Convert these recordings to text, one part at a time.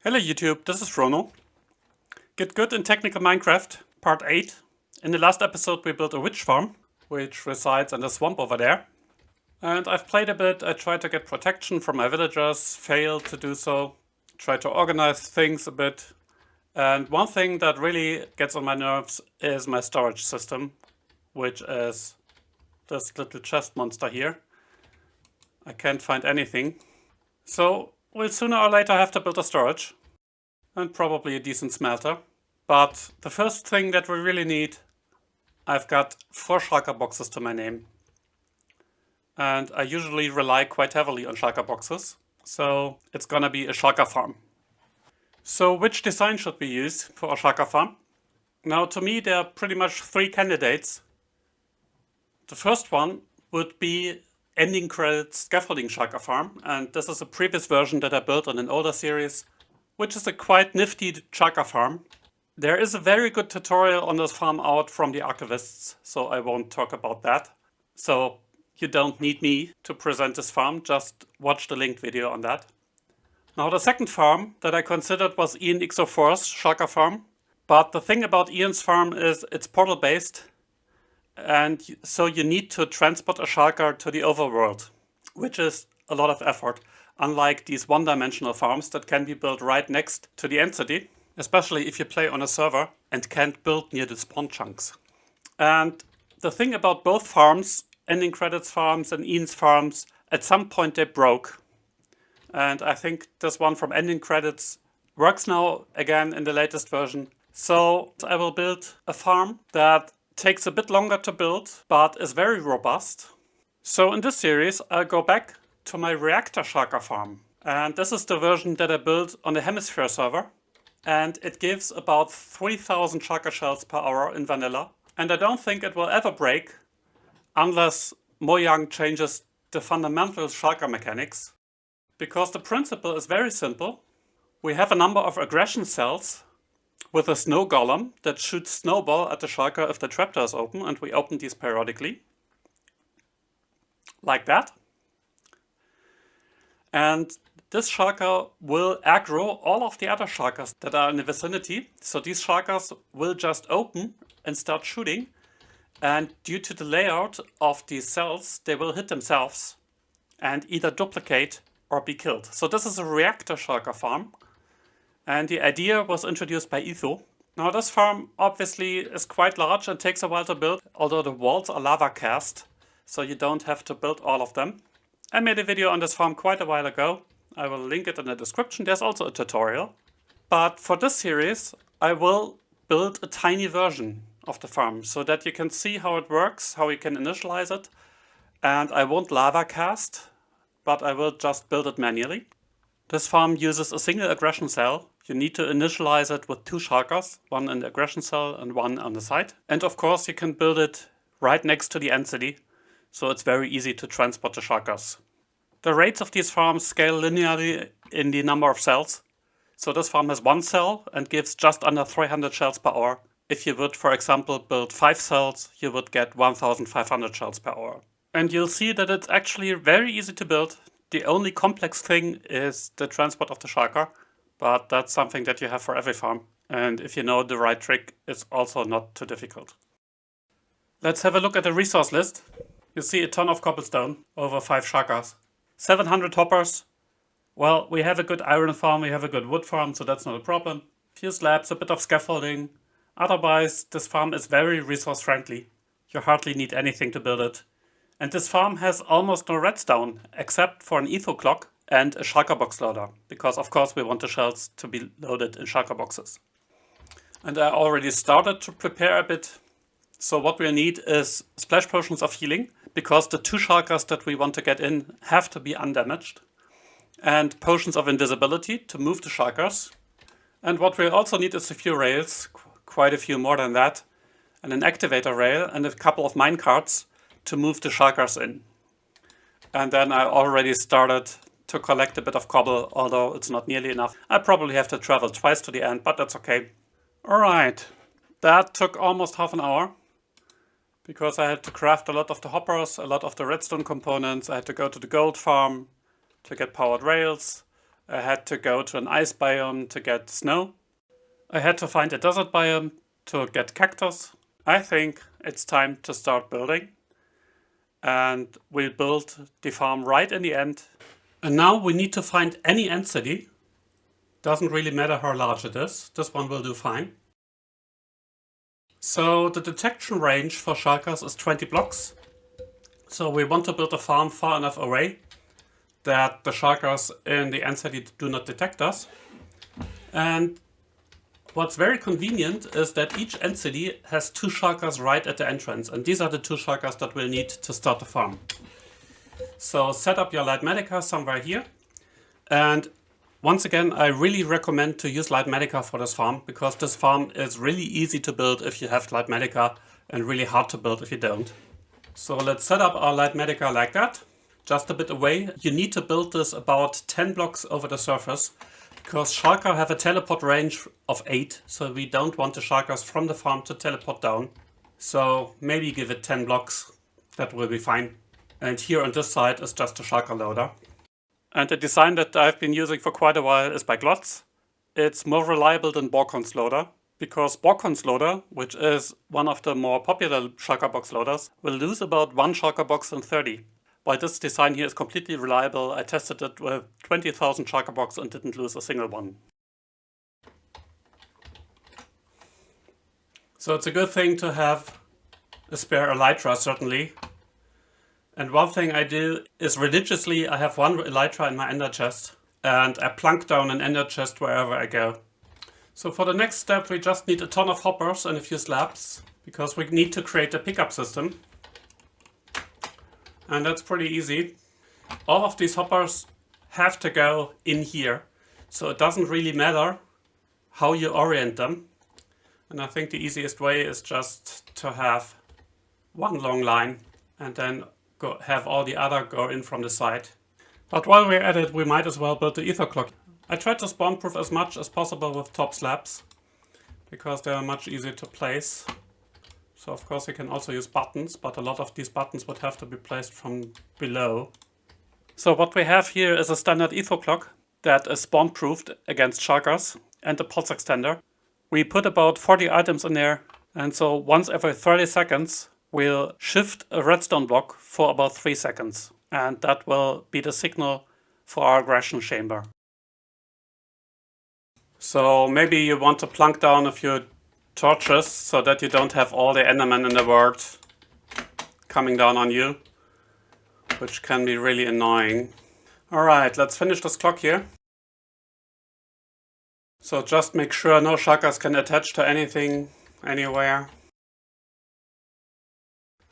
Hello YouTube, this is Frono. Get Good in Technical Minecraft, part 8. In the last episode we built a witch farm, which resides in the swamp over there. And I've played a bit, I tried to get protection from my villagers, failed to do so, tried to organize things a bit. And one thing that really gets on my nerves is my storage system, which is this little chest monster here. I can't find anything. So we'll sooner or later have to build a storage. And probably a decent smelter. But the first thing that we really need, I've got 4 shulker boxes to my name. And I usually rely quite heavily on shulker boxes. So it's gonna be a shulker farm. So which design should we use for a shulker farm? Now to me there are pretty much 3 candidates. The first one would be ending credits scaffolding shulker farm. And this is a previous version that I built on an older series, which is a quite nifty shulker farm. There is a very good tutorial on this farm out from the archivists, so I won't talk about that. So you don't need me to present this farm, just watch the linked video on that. Now the second farm that I considered was Ian X04's shulker farm. But the thing about Ian's farm is it's portal based, and so you need to transport a shulker to the overworld, which is a lot of effort. Unlike these one-dimensional farms that can be built right next to the end city, especially if you play on a server and can't build near the spawn chunks. And the thing about both farms, Ending Credits farms and Ian's farms, at some point they broke. And I think this one from Ending Credits works now again in the latest version. So I will build a farm that takes a bit longer to build, but is very robust. So in this series I'll go back to my Reactor shulker farm. And this is the version that I built on the Hemisphere server. And it gives about 3000 shulker shells per hour in vanilla. And I don't think it will ever break unless Mojang changes the fundamental shulker mechanics. Because the principle is very simple. We have a number of aggression cells with a snow golem that shoots snowball at the shulker if the trapdoor is open, and we open these periodically. Like that. And this shulker will aggro all of the other shulkers that are in the vicinity. So these shulkers will just open and start shooting. And due to the layout of these cells, they will hit themselves and either duplicate or be killed. So this is a Reactor shulker farm. And the idea was introduced by Etho. Now this farm obviously is quite large and takes a while to build, although the walls are lava cast, so you don't have to build all of them. I made a video on this farm quite a while ago. I will link it in the description. There's also a tutorial. But for this series, I will build a tiny version of the farm so that you can see how it works, how you can initialize it. And I won't lava cast, but I will just build it manually. This farm uses a single aggression cell. You need to initialize it with 2 shulkers, one in the aggression cell and one on the side. And of course you can build it right next to the end city, so it's very easy to transport the shulkers. The rates of these farms scale linearly in the number of cells. So this farm has 1 cell and gives just under 300 shells per hour. If you would, for example, build 5 cells, you would get 1500 shells per hour. And you'll see that it's actually very easy to build. The only complex thing is the transport of the shulker, but that's something that you have for every farm. And if you know the right trick, it's also not too difficult. Let's have a look at the resource list. You see a ton of cobblestone, over 5 shulkers. 700 hoppers. Well, we have a good iron farm, we have a good wood farm, so that's not a problem. Few slabs, a bit of scaffolding. Otherwise, this farm is very resource friendly. You hardly need anything to build it. And this farm has almost no redstone, except for an Etho clock and a shulker box loader. Because of course we want the shells to be loaded in shulker boxes. And I already started to prepare a bit. So what we'll need is splash potions of healing, because the 2 shulkers that we want to get in have to be undamaged. And potions of invisibility to move the shulkers. And what we'll also need is a few rails, quite a few more than that. And an activator rail and a couple of minecarts to move the shulkers in. And then I already started to collect a bit of cobble, although it's not nearly enough. I probably have to travel twice to the end, but that's okay. Alright, that took almost half an hour. Because I had to craft a lot of the hoppers, a lot of the redstone components. I had to go to the gold farm to get powered rails. I had to go to an ice biome to get snow. I had to find a desert biome to get cactus. I think it's time to start building. And we'll build the farm right in the end. And now we need to find any end city. Doesn't really matter how large it is. This one will do fine. So the detection range for shulkers is 20 blocks. So we want to build a farm far enough away that the shulkers in the end city do not detect us. And what's very convenient is that each end city has 2 shulkers right at the entrance, and these are the 2 shulkers that we'll need to start the farm. So set up your light medica somewhere here, and once again I really recommend to use light medica for this farm, because this farm is really easy to build if you have light medica and really hard to build if you don't. So let's set up our light medica like that, just a bit away. You need to build this about 10 blocks over the surface, because shulker have a teleport range of 8, so we don't want the shulkers from the farm to teleport down. So maybe give it 10 blocks, that will be fine. And here on this side is just a shulker loader. And the design that I've been using for quite a while is by Glotz. It's more reliable than Borkon's loader, because Borkon's loader, which is one of the more popular shulker box loaders, will lose about 1 shulker box in 30. While this design here is completely reliable. I tested it with 20,000 shulker box and didn't lose a single one. So it's a good thing to have a spare elytra, certainly. And one thing I do is religiously I have 1 elytra in my ender chest, and I plunk down an ender chest wherever I go. So for the next step we just need a ton of hoppers and a few slabs, because we need to create a pickup system. And that's pretty easy. All of these hoppers have to go in here, so it doesn't really matter how you orient them. And I think the easiest way is just to have 1 long line and then have all the other go in from the side. But while we're at it, we might as well build the Etho clock. I tried to spawn proof as much as possible with top slabs, because they are much easier to place. So of course you can also use buttons, but a lot of these buttons would have to be placed from below. So what we have here is a standard Etho clock that is spawn proofed against shulkers, and a pulse extender. We put about 40 items in there, and so once every 30 seconds we'll shift a redstone block for about 3 seconds, and that will be the signal for our aggression chamber. So maybe you want to plunk down a few torches so that you don't have all the endermen in the world coming down on you, which can be really annoying. Alright, let's finish this clock here. So just make sure no shulkers can attach to anything, anywhere.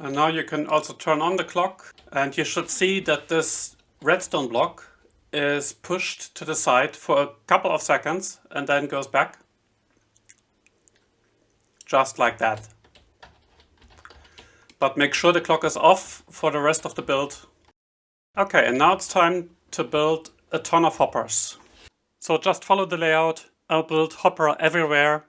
And now you can also turn on the clock, and you should see that this redstone block is pushed to the side for a couple of seconds and then goes back. Just like that. But make sure the clock is off for the rest of the build. Okay, and now it's time to build a ton of hoppers. So just follow the layout. I'll build hopper everywhere.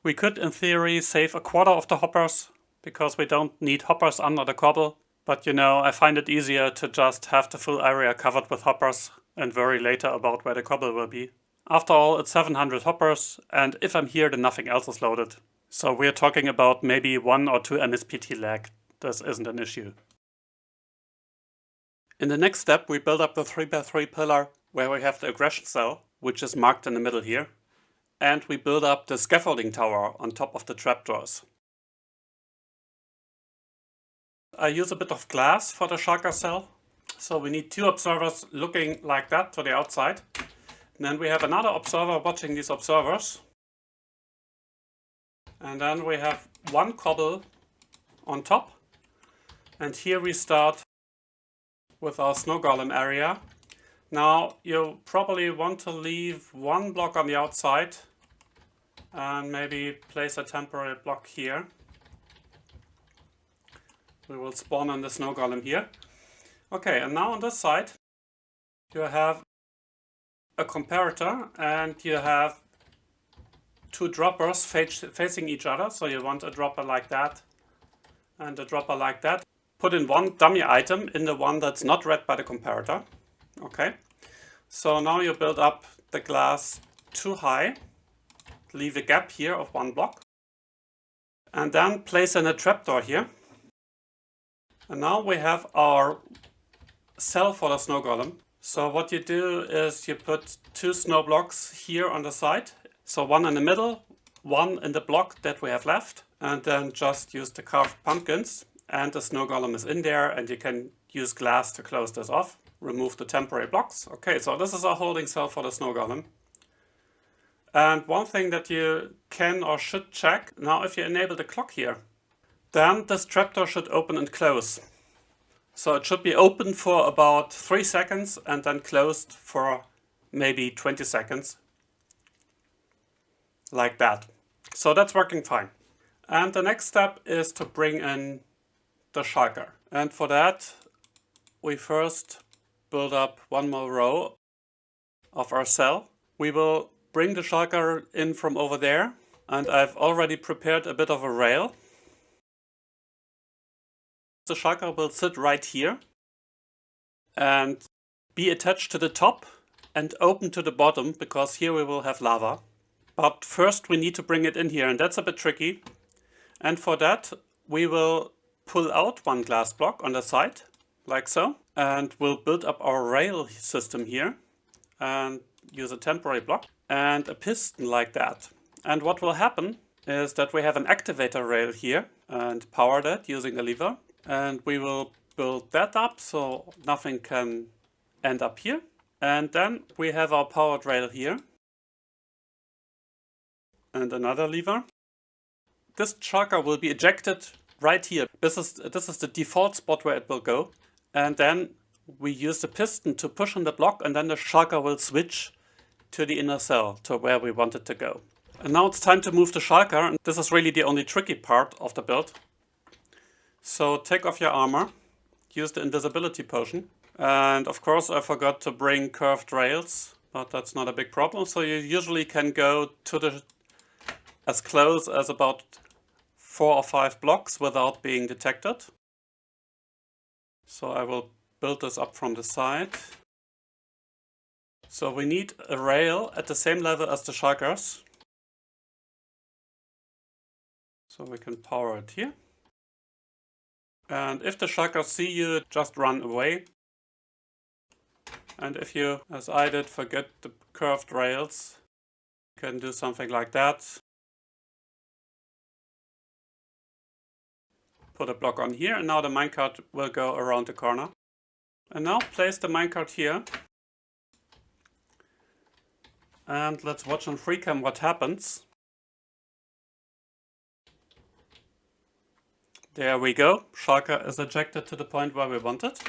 We could in theory save a quarter of the hoppers, because we don't need hoppers under the cobble. But you know, I find it easier to just have the full area covered with hoppers and worry later about where the cobble will be. After all, it's 700 hoppers, and if I'm here then nothing else is loaded. So we're talking about maybe 1 or 2 MSPT lag. This isn't an issue. In the next step we build up the 3x3 pillar where we have the aggression cell, which is marked in the middle here. And we build up the scaffolding tower on top of the trapdoors. I use a bit of glass for the shulker cell. So we need 2 observers looking like that to the outside. And then we have another observer watching these observers. And then we have 1 cobble on top. And here we start with our snow golem area. Now you probably want to leave 1 block on the outside and maybe place a temporary block here. We will spawn on the snow golem here. Okay, and now on this side you have a comparator and you have 2 droppers facing each other. So you want a dropper like that and a dropper like that. Put in 1 dummy item in the one that's not read by the comparator. Okay. So now you build up the glass too high, leave a gap here of 1 block, and then place in a trapdoor here. And now we have our cell for the snow golem. So what you do is you put 2 snow blocks here on the side. So 1 in the middle, 1 in the block that we have left, and then just use the carved pumpkins. And the snow golem is in there, and you can use glass to close this off. Remove the temporary blocks. Okay, so this is our holding cell for the snow golem. And one thing that you can or should check, now if you enable the clock here, then this trapdoor should open and close. So it should be open for about 3 seconds and then closed for maybe 20 seconds. Like that. So that's working fine. And the next step is to bring in the shulker. And for that, we first build up 1 more row of our cell. We will bring the shulker in from over there. And I've already prepared a bit of a rail. The shulker will sit right here and be attached to the top and open to the bottom, because here we will have lava. But first we need to bring it in here, and that's a bit tricky. And for that we will pull out 1 glass block on the side, like so. And we'll build up our rail system here and use a temporary block and a piston like that. And what will happen is that we have an activator rail here and power that using a lever. And we will build that up so nothing can end up here. And then we have our powered rail here. And another lever. This shulker will be ejected right here. This is the default spot where it will go. And then we use the piston to push on the block, and then the shulker will switch to the inner cell, to where we want it to go. And now it's time to move the shulker, and this is really the only tricky part of the build. So take off your armor, use the invisibility potion, and of course I forgot to bring curved rails, but that's not a big problem. So you usually can go to as close as about 4 or 5 blocks without being detected. So I will build this up from the side. So we need a rail at the same level as the shulkers. So we can power it here. And if the shulkers see you, just run away. And if you, as I did, forget the curved rails, you can do something like that. Put a block on here, and now the minecart will go around the corner. And now place the minecart here. And let's watch on FreeCam what happens. There we go. Shulker is ejected to the point where we want it.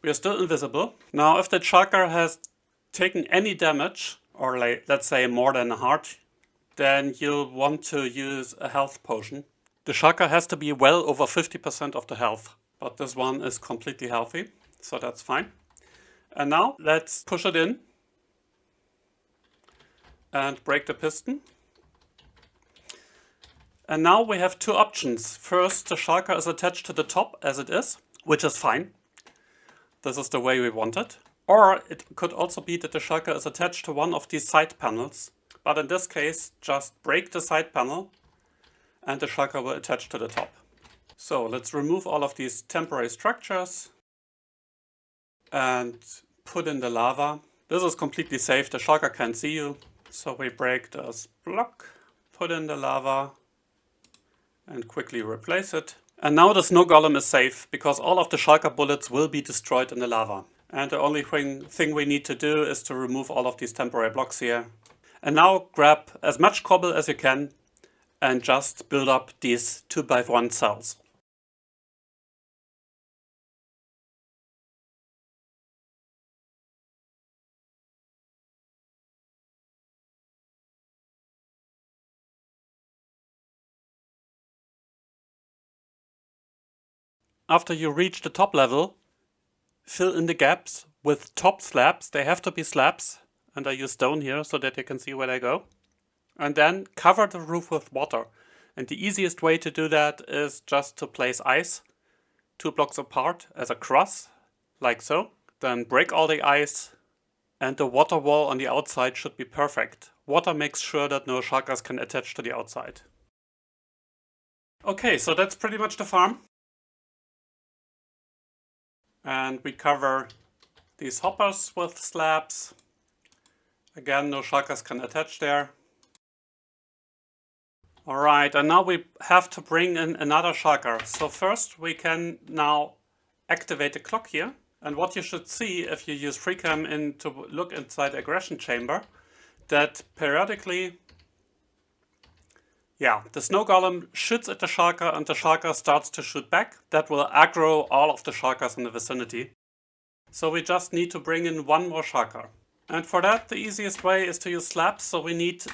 We are still invisible. Now if the shulker has taken any damage, or let's say more than a heart, then you'll want to use a health potion. The shulker has to be well over 50% of the health, but this one is completely healthy, so that's fine. And now let's push it in and break the piston. And now we have 2 options. First, the shulker is attached to the top as it is, which is fine. This is the way we want it. Or it could also be that the shulker is attached to one of these side panels. But in this case, just break the side panel and the shulker will attach to the top. So let's remove all of these temporary structures and put in the lava. This is completely safe. The shulker can't see you. So we break this block, put in the lava, and quickly replace it. And now the snow golem is safe, because all of the shulker bullets will be destroyed in the lava. And the only thing we need to do is to remove all of these temporary blocks here. And now grab as much cobble as you can and just build up these 2x1 cells. After you reach the top level, fill in the gaps with top slabs. They have to be slabs, and I use stone here so that you can see where they go. And then cover the roof with water. And the easiest way to do that is just to place ice 2 blocks apart as a cross, like so. Then break all the ice and the water wall on the outside should be perfect. Water makes sure that no shulkers can attach to the outside. Okay, so that's pretty much the farm. And we cover these hoppers with slabs. Again, no shulkers can attach there. Alright, and now we have to bring in another shulker. So first we can now activate the clock here. And what you should see if you use FreeCam in to look inside the aggression chamber, that periodically, the snow golem shoots at the shulker and the shulker starts to shoot back. That will aggro all of the shulkers in the vicinity. So we just need to bring in one more shulker. And for that, the easiest way is to use slabs. So we need,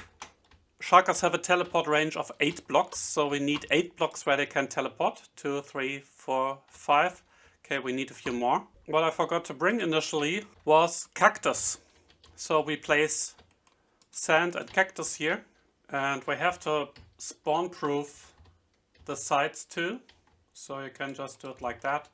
shulkers have a teleport range of 8 blocks. So we need 8 blocks where they can teleport. 2, 3, 4, 5. Okay, we need a few more. What I forgot to bring initially was cactus. So we place sand and cactus here. And we have to spawn proof the sides too. So you can just do it like that.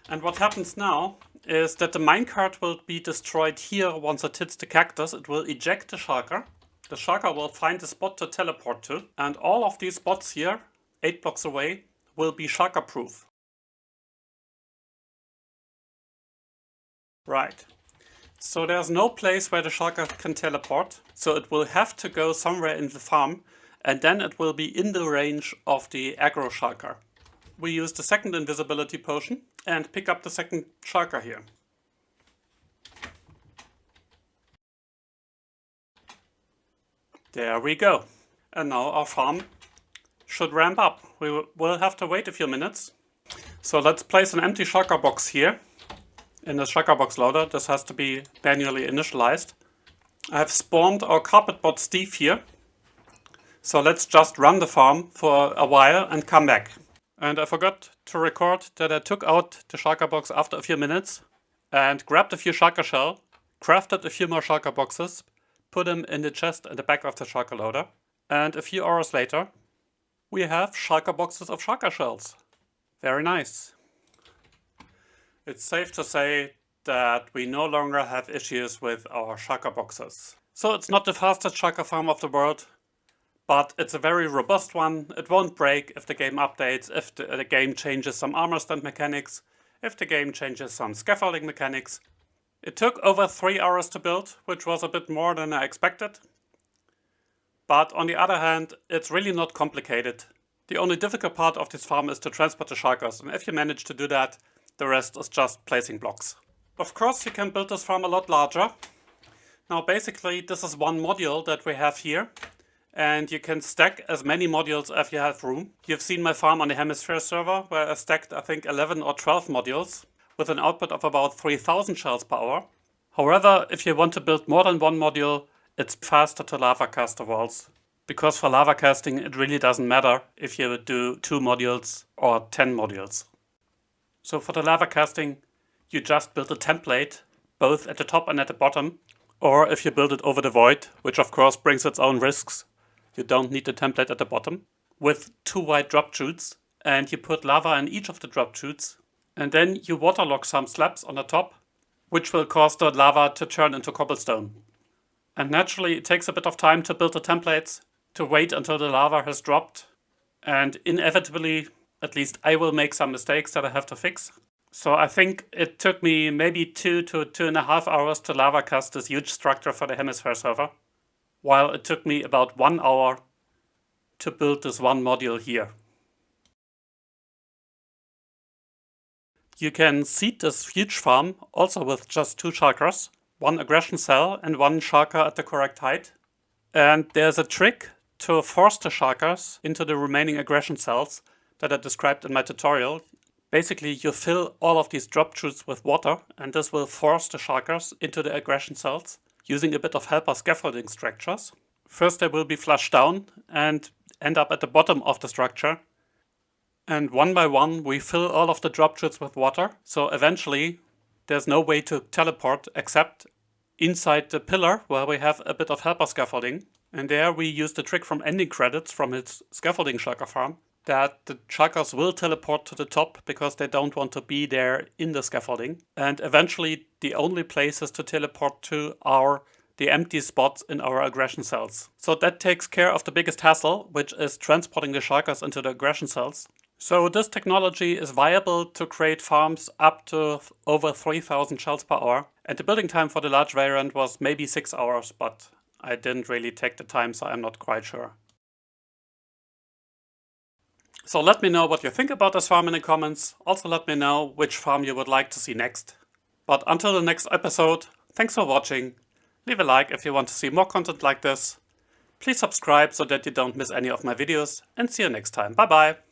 And what happens now is that the minecart will be destroyed here once it hits the cactus. It will eject the shulker. The shulker will find a spot to teleport to. And all of these spots here, 8 blocks away, will be shulker proof. Right. So there's no place where the shulker can teleport. So it will have to go somewhere in the farm. And then it will be in the range of the aggro shulker. We use the second invisibility potion and pick up the second shulker here. There we go. And now our farm should ramp up. We will have to wait a few minutes. So let's place an empty shulker box here in the shulker box loader. This has to be manually initialized. I have spawned our carpet bot Steve here. So let's just run the farm for a while and come back. And I forgot to record that I took out the shulker box after a few minutes and grabbed a few shulker shell, crafted a few more shulker boxes, put them in the chest at the back of the shulker loader. And a few hours later, we have shulker boxes of shulker shells. Very nice. It's safe to say that we no longer have issues with our shulker boxes. So it's not the fastest shulker farm of the world, but it's a very robust one. It won't break if the game updates, if the game changes some armor stand mechanics, if the game changes some scaffolding mechanics. It took over 3 hours to build, which was a bit more than I expected. But on the other hand, it's really not complicated. The only difficult part of this farm is to transport the shulkers, and if you manage to do that, the rest is just placing blocks. Of course, you can build this farm a lot larger. Now basically, this is one module that we have here. And you can stack as many modules as you have room. You've seen my farm on the Hemisphere server, where I stacked I think 11 or 12 modules with an output of about 3000 shells per hour. However, if you want to build more than one module, it's faster to lava cast the walls. Because for lava casting it really doesn't matter if you do 2 modules or 10 modules. So for the lava casting, you just build a template, both at the top and at the bottom. Or if you build it over the void, which of course brings its own risks. You don't need the template at the bottom, with 2 white drop chutes, and you put lava in each of the drop chutes, and then you waterlog some slabs on the top, which will cause the lava to turn into cobblestone. And naturally it takes a bit of time to build the templates, to wait until the lava has dropped, and inevitably, at least I will make some mistakes that I have to fix. So I think it took me maybe 2 to 2.5 hours to lava cast this huge structure for the Hemisphere server, while it took me about 1 hour to build this one module here. You can seed this huge farm also with just 2 shulkers, 1 aggression cell and 1 shulker at the correct height. And there's a trick to force the shulkers into the remaining aggression cells that I described in my tutorial. Basically, you fill all of these drop chutes with water, and this will force the shulkers into the aggression cells, using a bit of helper scaffolding structures. First they will be flushed down and end up at the bottom of the structure. And one by one we fill all of the drop chutes with water, so eventually there's no way to teleport except inside the pillar where we have a bit of helper scaffolding. And there we use the trick from ending credits from its scaffolding shulker farm that the shulkers will teleport to the top because they don't want to be there in the scaffolding. And eventually the only places to teleport to are the empty spots in our aggression cells. So that takes care of the biggest hassle, which is transporting the shulkers into the aggression cells. So this technology is viable to create farms up to over 3000 shells per hour. And the building time for the large variant was maybe 6 hours, but I didn't really take the time, so I'm not quite sure. So let me know what you think about this farm in the comments. Also let me know which farm you would like to see next. But until the next episode, thanks for watching. Leave a like if you want to see more content like this. Please subscribe so that you don't miss any of my videos, and see you next time. Bye bye!